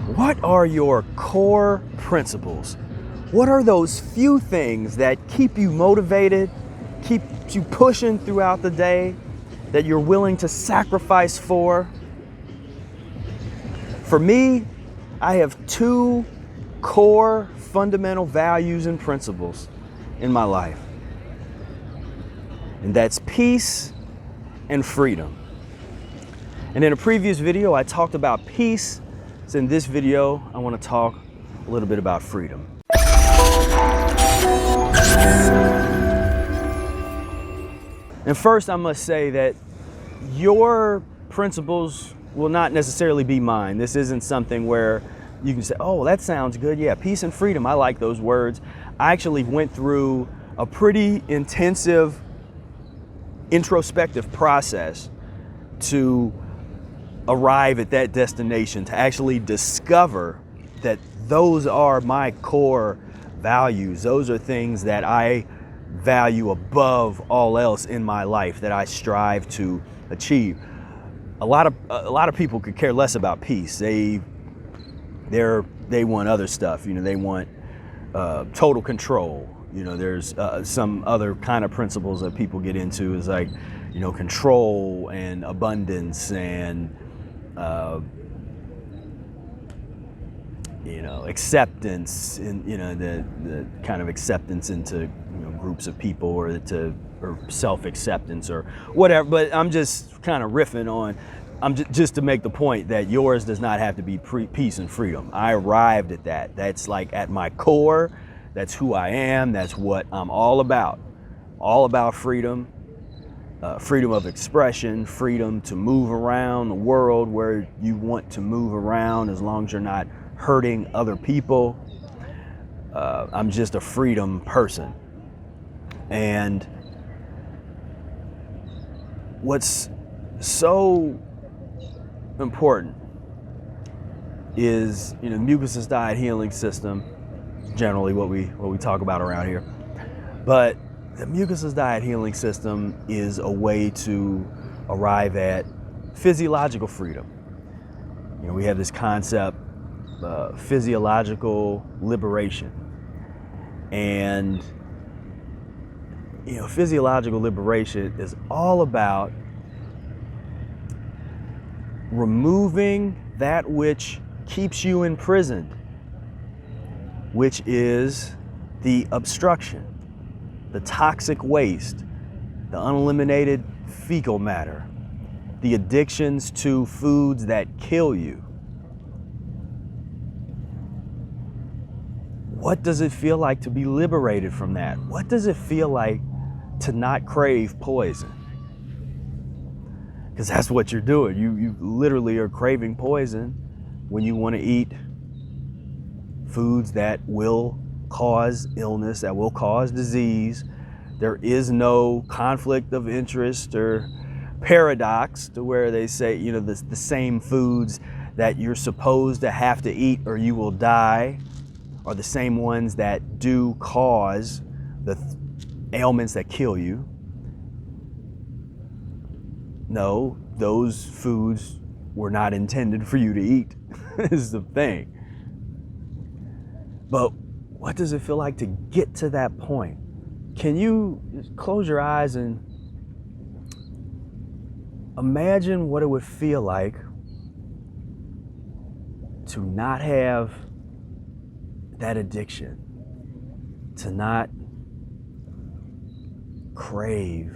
What are your core principles? What are those few things that keep you motivated, keep you pushing throughout the day, that you're willing to sacrifice for? For me, I have two core fundamental values and principles in my life. And that's peace and freedom. And in a previous video, I talked about peace. So in this video, I want to talk a little bit about freedom. And first, I must say that your principles will not necessarily be mine. This isn't something where you can say, oh, that sounds good. Yeah, peace and freedom. I like those words. I actually went through a pretty intensive introspective process to arrive at that destination, to actually discover that those are my core values. Those are things that I value above all else in my life, that I strive to achieve. A lot of people could care less about peace. They want other stuff. They want total control. There's some other kind of principles that people get into, is like, control and abundance and acceptance, and the kind of acceptance into groups of people, or self-acceptance or whatever. But I'm just kind of riffing on. Just to make the point that yours does not have to be peace and freedom. I arrived at that. That's like at my core. That's who I am. That's what I'm all about. All about freedom. Freedom of expression, freedom to move around the world where you want to move around, as long as you're not hurting other people. I'm just a freedom person. And what's so important is, Mucusless Diet Healing System, generally what we talk about around here. But the Mucusless Diet Healing System is a way to arrive at physiological freedom. We have this concept, physiological liberation. And, physiological liberation is all about removing that which keeps you imprisoned, which is the obstruction, the toxic waste, the uneliminated fecal matter, the addictions to foods that kill you. What does it feel like to be liberated from that? What does it feel like to not crave poison? Because that's what you're doing. You literally are craving poison when you want to eat foods that will cause illness, that will cause disease. There is no conflict of interest or paradox to where they say, the same foods that you're supposed to have to eat or you will die are the same ones that do cause the ailments that kill you. No, those foods were not intended for you to eat, is the thing. But what does it feel like to get to that point? Can you just close your eyes and imagine what it would feel like to not have that addiction, to not crave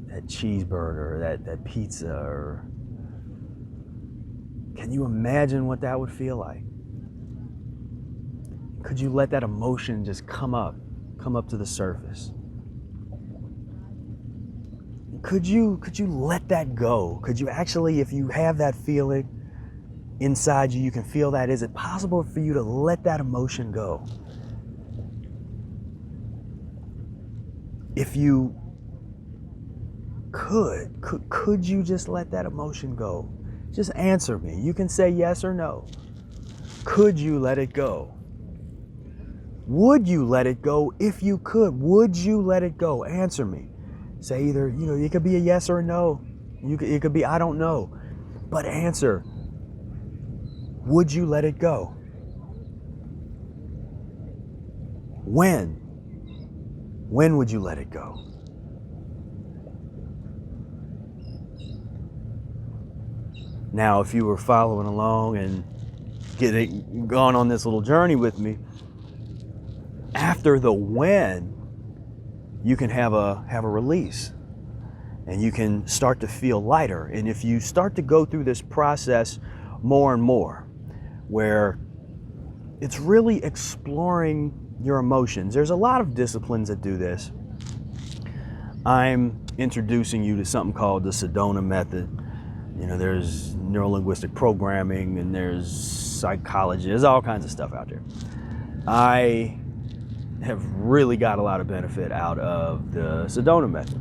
that cheeseburger, that pizza, or can you imagine what that would feel like? Could you let that emotion just come up to the surface? Could you let that go? Could you actually, if you have that feeling inside you, you can feel that, is it possible for you to let that emotion go? If you could you just let that emotion go? Just answer me. You can say yes or no. Could you let it go? Would you let it go if you could? Would you let it go? Answer me. Say either, it could be a yes or a no. It could be, I don't know. But answer. would you let it go? When? When would you let it go? Now, if you were following along and gone on this little journey with me, after the when, you can have a release, and you can start to feel lighter. And if you start to go through this process more and more, where it's really exploring your emotions. There's a lot of disciplines that do this. I'm introducing you to something called the Sedona method. You know, there's neuro-linguistic programming, and there's psychology. There's all kinds of stuff out there. I have really got a lot of benefit out of the Sedona method.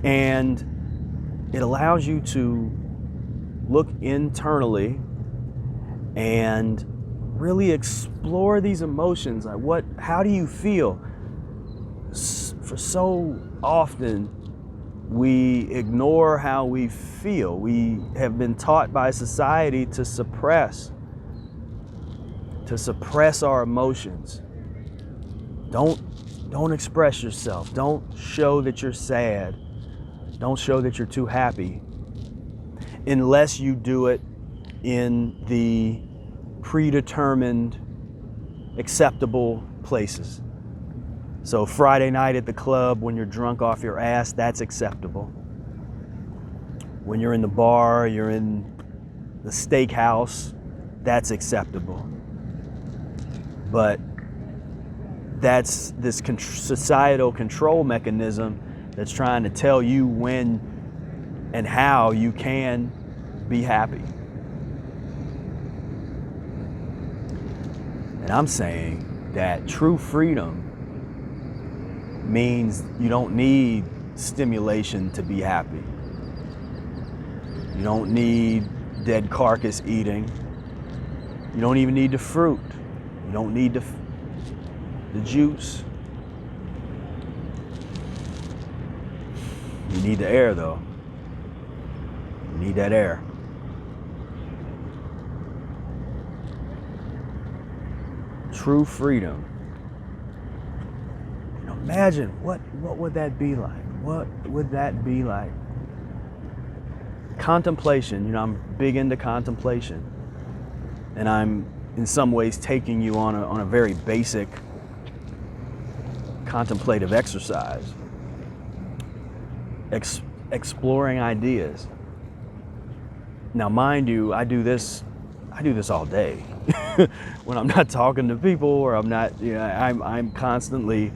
And it allows you to look internally and really explore these emotions. Like, how do you feel? For so often, we ignore how we feel. We have been taught by society to suppress our emotions. Don't express yourself. Don't show that you're sad. Don't show that you're too happy, unless you do it in the predetermined, acceptable places. So Friday night at the club, when you're drunk off your ass, that's acceptable. When you're in the bar, you're in the steakhouse, that's acceptable. But that's this societal control mechanism that's trying to tell you when and how you can be happy. And I'm saying that true freedom means you don't need stimulation to be happy. You don't need dead carcass eating. You don't even need the fruit. You don't need the juice. You need the air, though. You need that air. True freedom. You know, imagine what would that be like? What would that be like? Contemplation. You know, I'm big into contemplation, and I'm in some ways taking you on a very basic contemplative exercise. Exploring ideas. Now, mind you, I do this all day. When I'm not talking to people, or I'm not, you know, I'm constantly,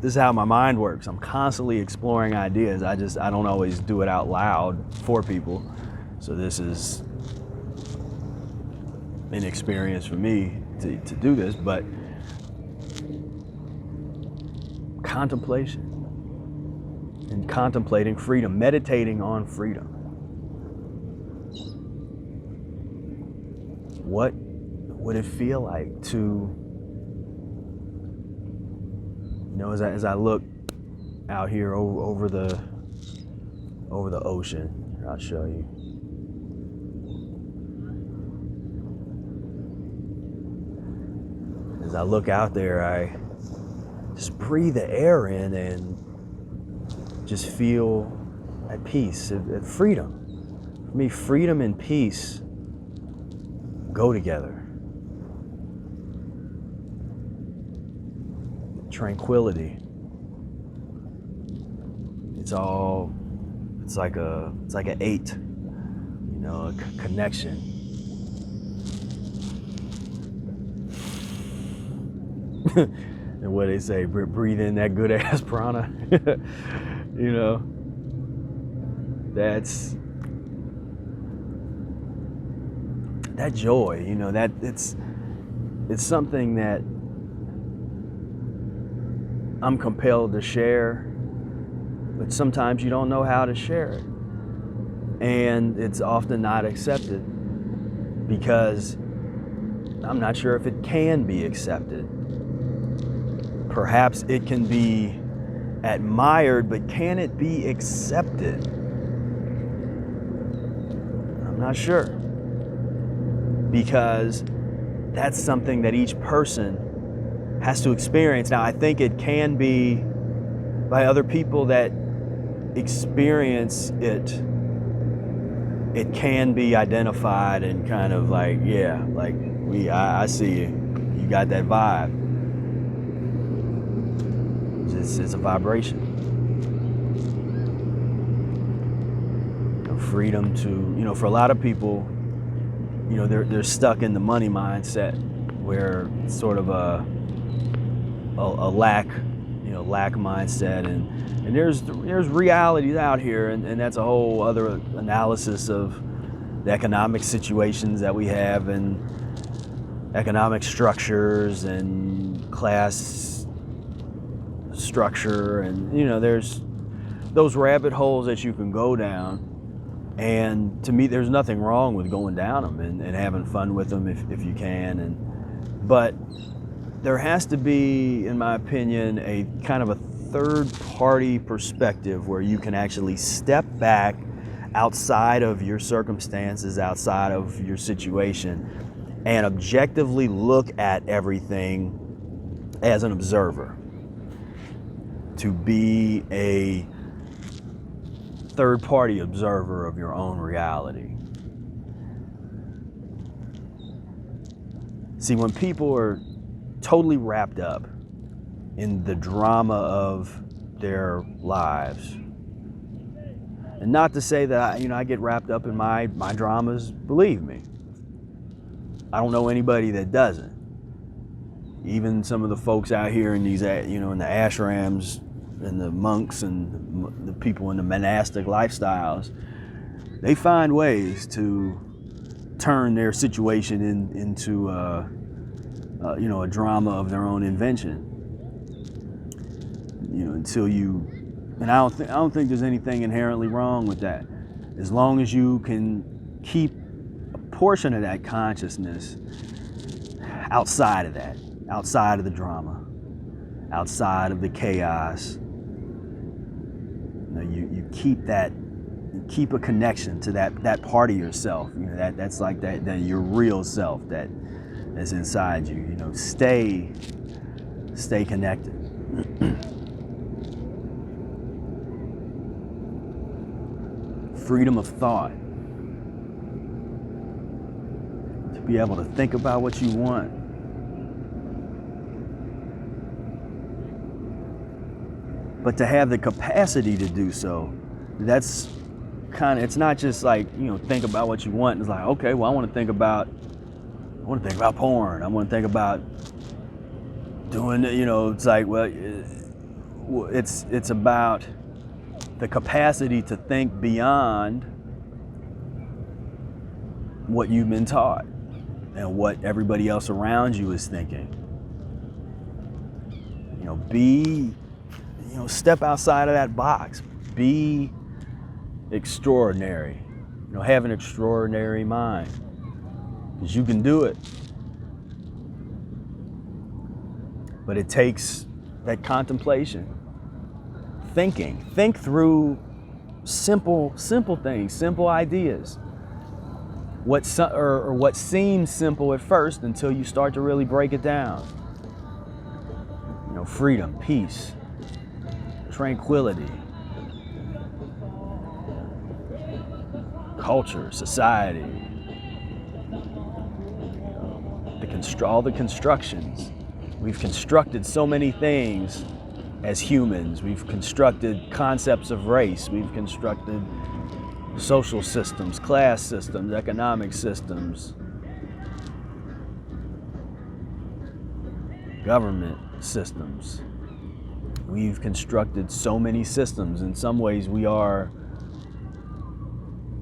this is how my mind works. I'm constantly exploring ideas. I don't always do it out loud for people. So this is an experience for me to do this, but contemplation and contemplating freedom, meditating on freedom. What would it feel like to, you know, as I look out here over the ocean, I'll show you. As I look out there, I just breathe the air in and just feel at peace, at freedom. For me, freedom and peace go together. Tranquility. It's like an 8, you know, a connection. And what they say, breathe in that good ass prana. You know, that's that joy, you know, that it's something that I'm compelled to share, but sometimes you don't know how to share it. And it's often not accepted because I'm not sure if it can be accepted. Perhaps it can be admired, but can it be accepted? I'm not sure. because that's something that each person has to experience. Now, I think it can be by other people that experience it. It can be identified and kind of like, yeah, like I see you. You got that vibe. It's a vibration. Freedom to, for a lot of people, they're stuck in the money mindset where it's sort of a lack, lack mindset, and there's realities out here, and that's a whole other analysis of the economic situations that we have and economic structures and class structure, and there's those rabbit holes that you can go down. And to me, there's nothing wrong with going down them and having fun with them if you can. But there has to be, in my opinion, a kind of a third-party perspective where you can actually step back outside of your circumstances, outside of your situation, and objectively look at everything as an observer. To be a third-party observer of your own reality. See, when people are totally wrapped up in the drama of their lives, and not to say that I get wrapped up in my dramas, believe me, I don't know anybody that doesn't. Even some of the folks out here in these, in the ashrams, and the monks and the people in the monastic lifestyles, they find ways to turn their situation into a drama of their own invention. Until you, and I don't think there's anything inherently wrong with that, as long as you can keep a portion of that consciousness outside of that, outside of the drama, outside of the chaos. You keep that, you keep a connection to that part of yourself. That's like that your real self that's inside you. Stay connected. Freedom of thought. To be able to think about what you want. But to have the capacity to do so, that's it's not just like, think about what you want. It's like, okay, well, I want to think about porn. I want to think about doing, it's like, well, it's about the capacity to think beyond what you've been taught and what everybody else around you is thinking. Step outside of that box. Be extraordinary. Have an extraordinary mind. Because you can do it. But it takes that contemplation. Thinking. Think through simple things, simple ideas. What seems simple at first until you start to really break it down. Freedom, peace, tranquility, culture, society, all the constructions. We've constructed so many things as humans. We've constructed concepts of race. We've constructed social systems, class systems, economic systems, government systems. We've constructed so many systems. In some ways, we are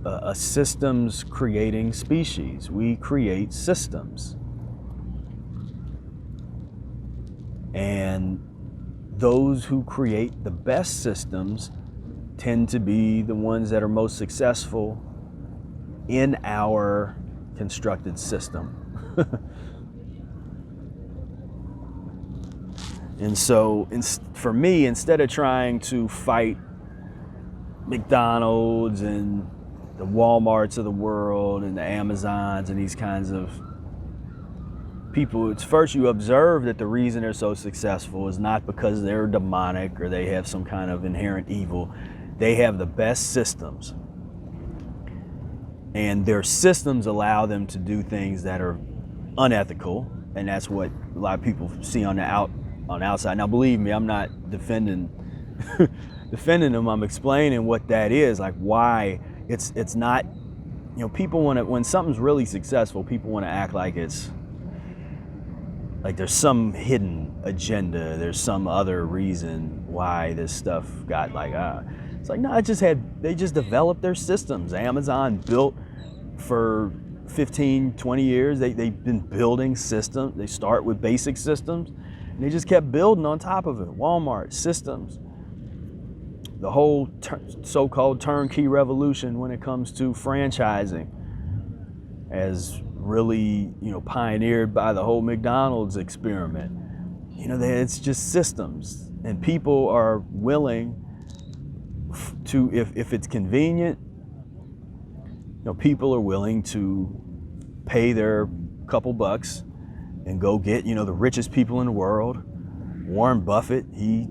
a systems creating species. We create systems. And those who create the best systems tend to be the ones that are most successful in our constructed system. And so for me, instead of trying to fight McDonald's and the Walmarts of the world and the Amazons and these kinds of people, it's first you observe that the reason they're so successful is not because they're demonic or they have some kind of inherent evil. They have the best systems, and their systems allow them to do things that are unethical, and that's what a lot of people see on the outside. Now, believe me, I'm not defending them. I'm explaining what that is, like why it's not. You know, people want to, when something's really successful, people want to act like it's like there's some hidden agenda, there's some other reason why this stuff got like it's like, no, they just developed their systems. Amazon built for 15, 20 years, they've been building systems. They start with basic systems and they just kept building on top of it. Walmart, systems. The whole so-called turnkey revolution when it comes to franchising, as really, you know, pioneered by the whole McDonald's experiment. You know, it's just systems, and people are willing to, if it's convenient, you know, people are willing to pay their couple bucks and go get, you know, the richest people in the world. Warren Buffett, he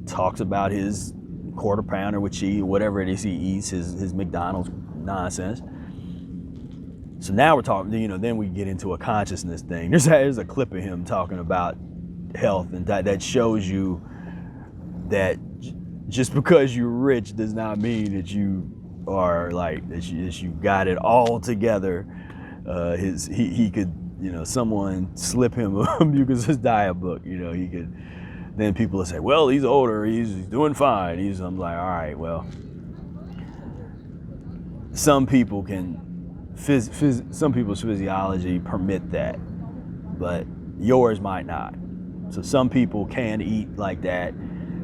talks about his quarter pounder with cheese, whatever it is he eats, his McDonald's nonsense. So now we're talking, you know, then we get into a consciousness thing. There's a clip of him talking about health, and that shows you that just because you're rich does not mean that you are like, that you got it all together. He could, you know, someone slip him a Mucusless Diet book, you know, he could, then people will say, well, he's older, he's doing fine. I'm like, all right, well, some people can, some people's physiology permit that, but yours might not. So some people can eat like that,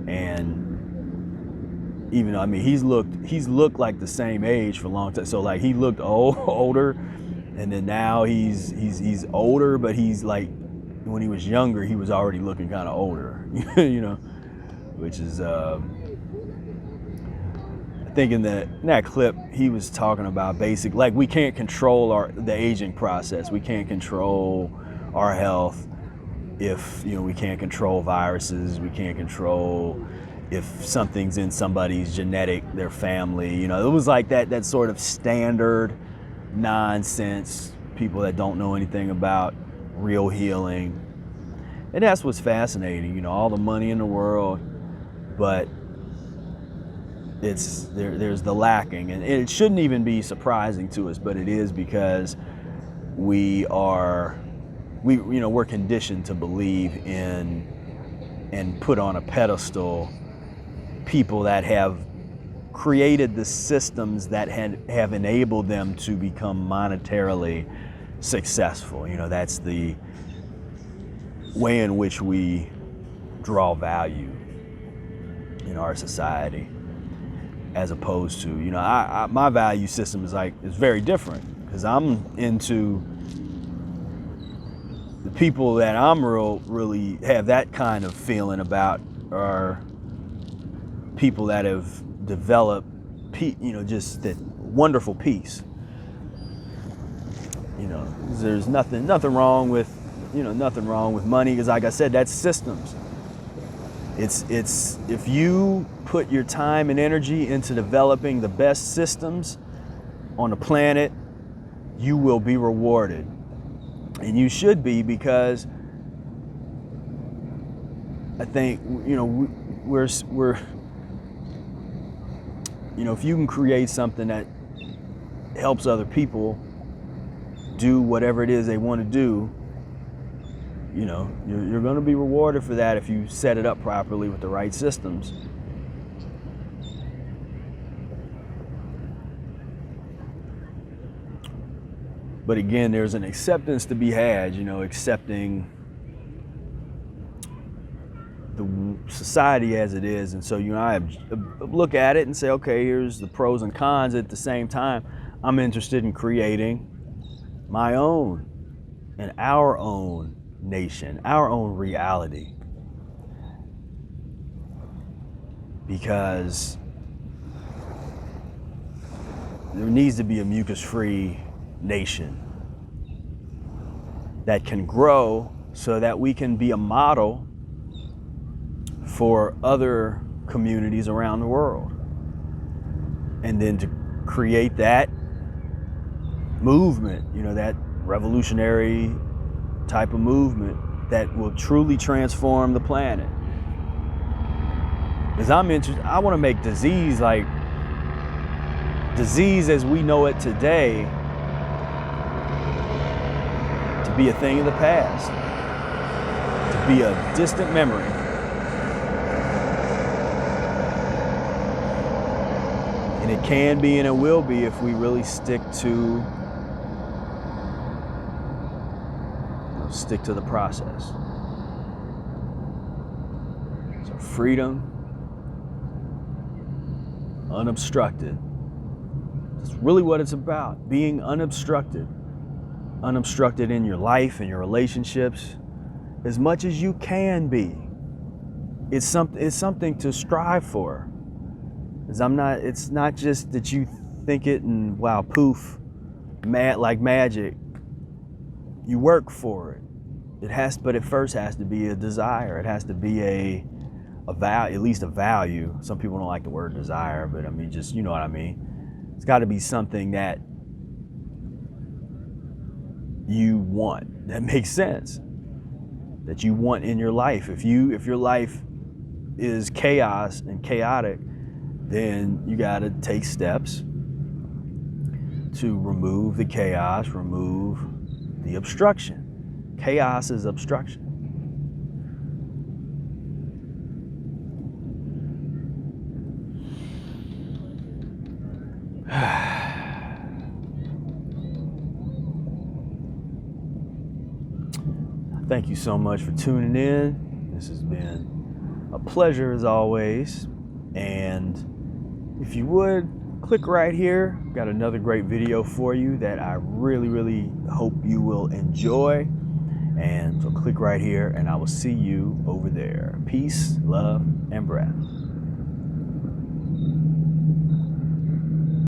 and even though, I mean, he's looked like the same age for a long time. So like he looked older, and then now he's older, but he's like, when he was younger, he was already looking kind of older, you know, which is, I think in that clip, he was talking about basic, like we can't control the aging process. We can't control our health if, you know, we can't control viruses. We can't control if something's in somebody's genetic, their family, you know, it was like that sort of standard nonsense, people that don't know anything about real healing. And that's what's fascinating, you know, all the money in the world, but there's the lacking, and it shouldn't even be surprising to us, but it is, because we're conditioned to believe in and put on a pedestal people that have created the systems that have enabled them to become monetarily successful. You know, that's the way in which we draw value in our society, as opposed to, you know, my value system is very different, because I'm into the people that I'm really have that kind of feeling about are people that have developed, you know, just that wonderful peace. You know, there's nothing wrong with, you know, nothing wrong with money, because like I said, that's systems. It's if you put your time and energy into developing the best systems on the planet, you will be rewarded. And you should be, because I think, you know, we're you know, if you can create something that helps other people do whatever it is they want to do, you know, you're going to be rewarded for that if you set it up properly with the right systems. But again, there's an acceptance to be had, you know, accepting the society as it is. And so, you know, I look at it and say, okay, here's the pros and cons. At the same time, I'm interested in creating my own and our own nation, our own reality. Because there needs to be a mucus-free nation that can grow so that we can be a model for other communities around the world. And then to create that movement, you know, that revolutionary type of movement that will truly transform the planet. Because I'm interested, I want to make disease as we know it today to be a thing of the past, to be a distant memory. And it can be and it will be if we really stick to the process. So freedom, unobstructed. That's really what it's about. Being unobstructed. Unobstructed in your life and your relationships as much as you can be. It's something to strive for. It's not just that you think it and wow, poof, like magic. You work for it. But it first has to be a desire. It has to be a value, at least a value. Some people don't like the word desire, but I mean, just, you know what I mean. It's got to be something that you want, that makes sense, that you want in your life. If your life is chaos and chaotic, then you got to take steps to remove the chaos, remove the obstruction. Chaos is obstruction. Thank you so much for tuning in. This has been a pleasure as always. And if you would, click right here. Got another great video for you that I really, really hope you will enjoy. And so click right here and I will see you over there. Peace, love, and breath.